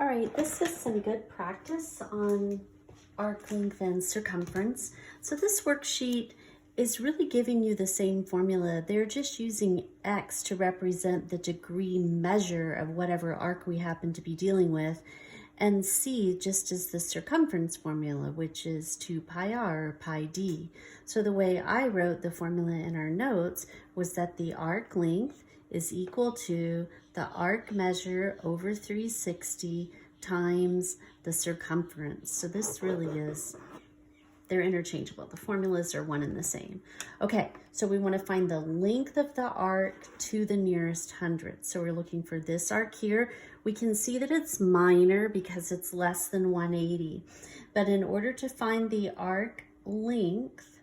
All right, this is some good practice on arc length and circumference. So this worksheet is really giving you the same formula. They're just using X to represent the degree measure of whatever arc we happen to be dealing with, and C just as the circumference formula, which is 2 pi r or pi d. So the way I wrote the formula in our notes was that the arc length is equal to the arc measure over 360 times the circumference. So this really is, they're interchangeable. The formulas are one and the same. Okay, so we want to find the length of the arc to the nearest hundredth. So we're looking for this arc here. We can see that it's minor because it's less than 180. But in order to find the arc length,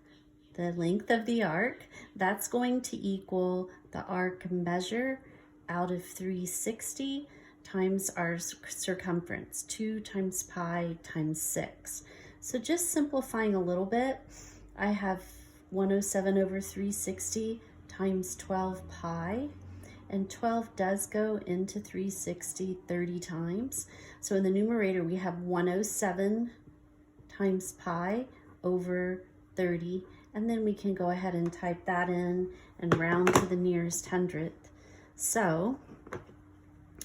the length of the arc, that's going to equal the arc measure out of 360 times our circumference, 2 times pi times 6. So just simplifying a little bit, I have 107 over 360 times 12 pi, and 12 does go into 360 30 times. So in the numerator, we have 107 times pi over 30, and then we can go ahead and type that in and round to the nearest hundredth. So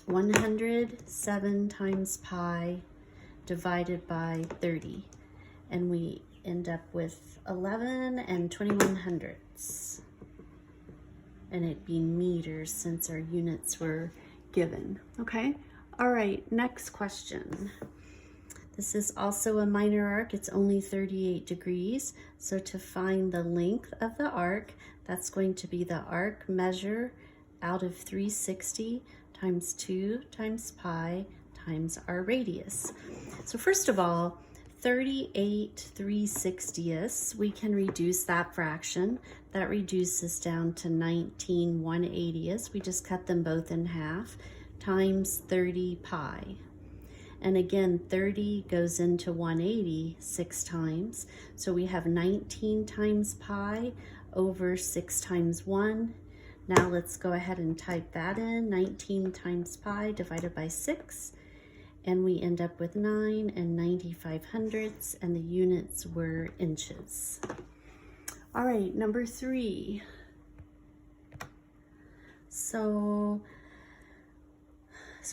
107 times pi divided by 30. And we end up with 11 and 21 hundredths. And it'd be meters since our units were given. Okay, all right, next question. This is also a minor arc. It's only 38 degrees. So to find the length of the arc, that's going to be the arc measure out of 360 times 2 times pi times our radius. So first of all, 38 3/60ths, we can reduce that fraction. That reduces down to 19 1/80ths. We just cut them both in half, times 30 pi. And again, 30 goes into 180 6 times. So we have 19 times pi over 6 times 1. Now let's go ahead and type that in, 19 times pi divided by 6. And we end up with 9 and 95 hundredths, and the units were inches. All right, number 3. So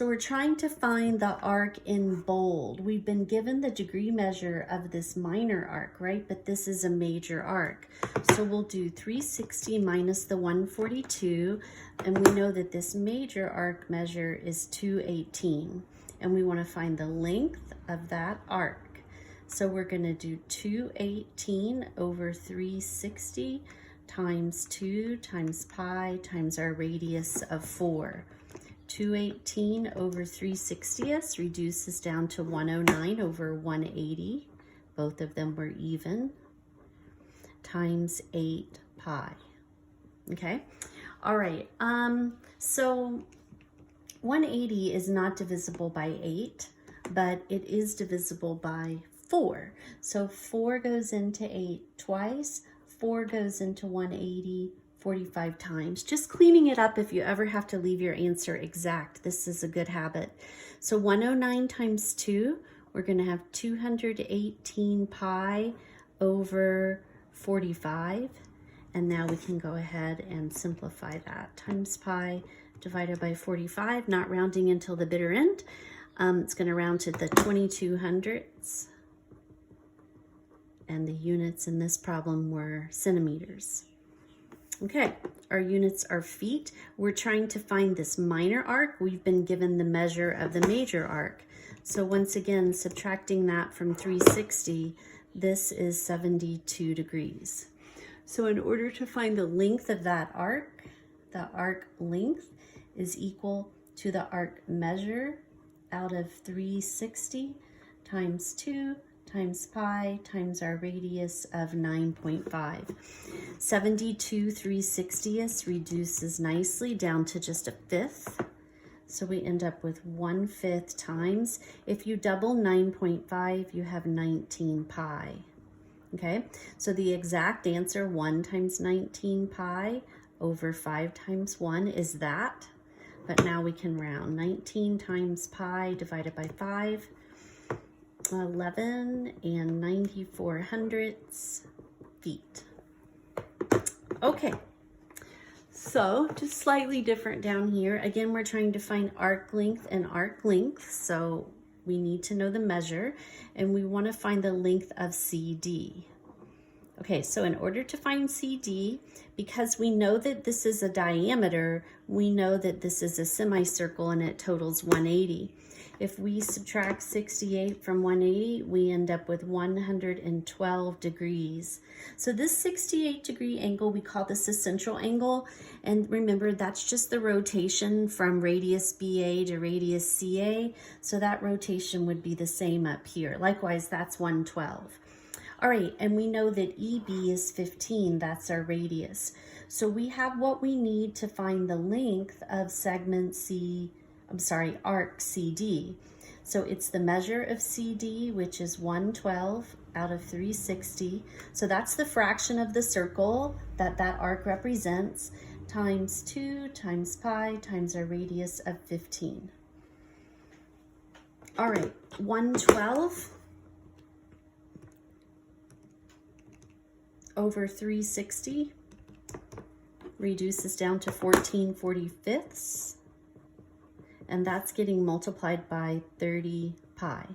we're trying to find the arc in bold. We've been given the degree measure of this minor arc, right? But this is a major arc. So we'll do 360 minus the 142, and we know that this major arc measure is 218. And we want to find the length of that arc. So we're going to do 218 over 360 times 2 times pi times our radius of 4. 218 over 3/60ths reduces down to 109 over 180. Both of them were even, times 8 pi. Okay, all right, so 180 is not divisible by 8, but it is divisible by 4. So 4 goes into 8 twice, 4 goes into 180 45 times. Just cleaning it up if you ever have to leave your answer exact. This is a good habit. So 109 times 2, we're going to have 218 pi over 45. And now we can go ahead and simplify that. Times pi divided by 45, not rounding until the bitter end. It's going to round to the 22 hundredths. And the units in this problem were centimeters. Okay, our units are feet. We're trying to find this minor arc. We've been given the measure of the major arc. So once again, subtracting that from 360, this is 72 degrees. So in order to find the length of that arc, the arc length is equal to the arc measure out of 360 times 2 times pi times our radius of 9.5. 72 3/60ths reduces nicely down to just a fifth. So we end up with 1/5 times. If you double 9.5, you have 19 pi. Okay, so the exact answer, 1 times 19 pi over 5 times 1, is that. but now we can round. 19 times pi divided by 5, 11 and 94 hundredths feet. Okay, so just slightly different down here. Again, we're trying to find arc length and arc length, so we need to know the measure, and we want to find the length of CD. Okay, so in order to find CD, because we know that this is a diameter, we know that this is a semicircle and it totals 180. If we subtract 68 from 180, we end up with 112 degrees. So this 68-degree angle, we call this a central angle. And remember, that's just the rotation from radius BA to radius CA. So that rotation would be the same up here. Likewise, that's 112. All right, and we know that EB is 15, that's our radius. So we have what we need to find the length of segment arc CD. So it's the measure of CD, which is 112 out of 360. So that's the fraction of the circle that arc represents, times 2 times pi times our radius of 15. All right, 112 over 360 reduces down to 14/45, and that's getting multiplied by 30 pi.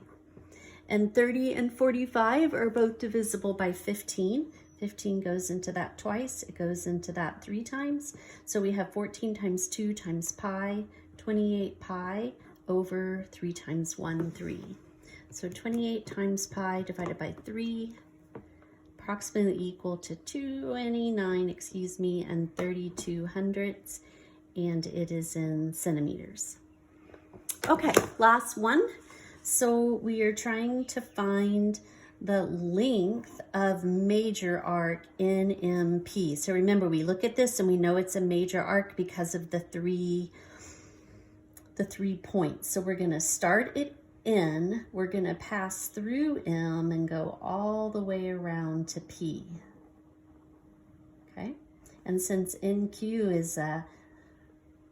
And 30 and 45 are both divisible by 15. 15 goes into that twice, it goes into that 3 times. So we have 14 times 2 times pi, 28 pi over 3 times 1, 3. So 28 times pi divided by 3, approximately equal to 29, and 32 hundredths, and it is in centimeters. Okay, last one. So we are trying to find the length of major arc NMP. So remember, we look at this and we know it's a major arc because of the three points. So we're going to start it N, we're going to pass through M and go all the way around to P. Okay, and since NQ is a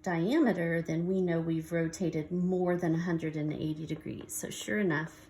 diameter, then we know we've rotated more than 180 degrees. So sure enough,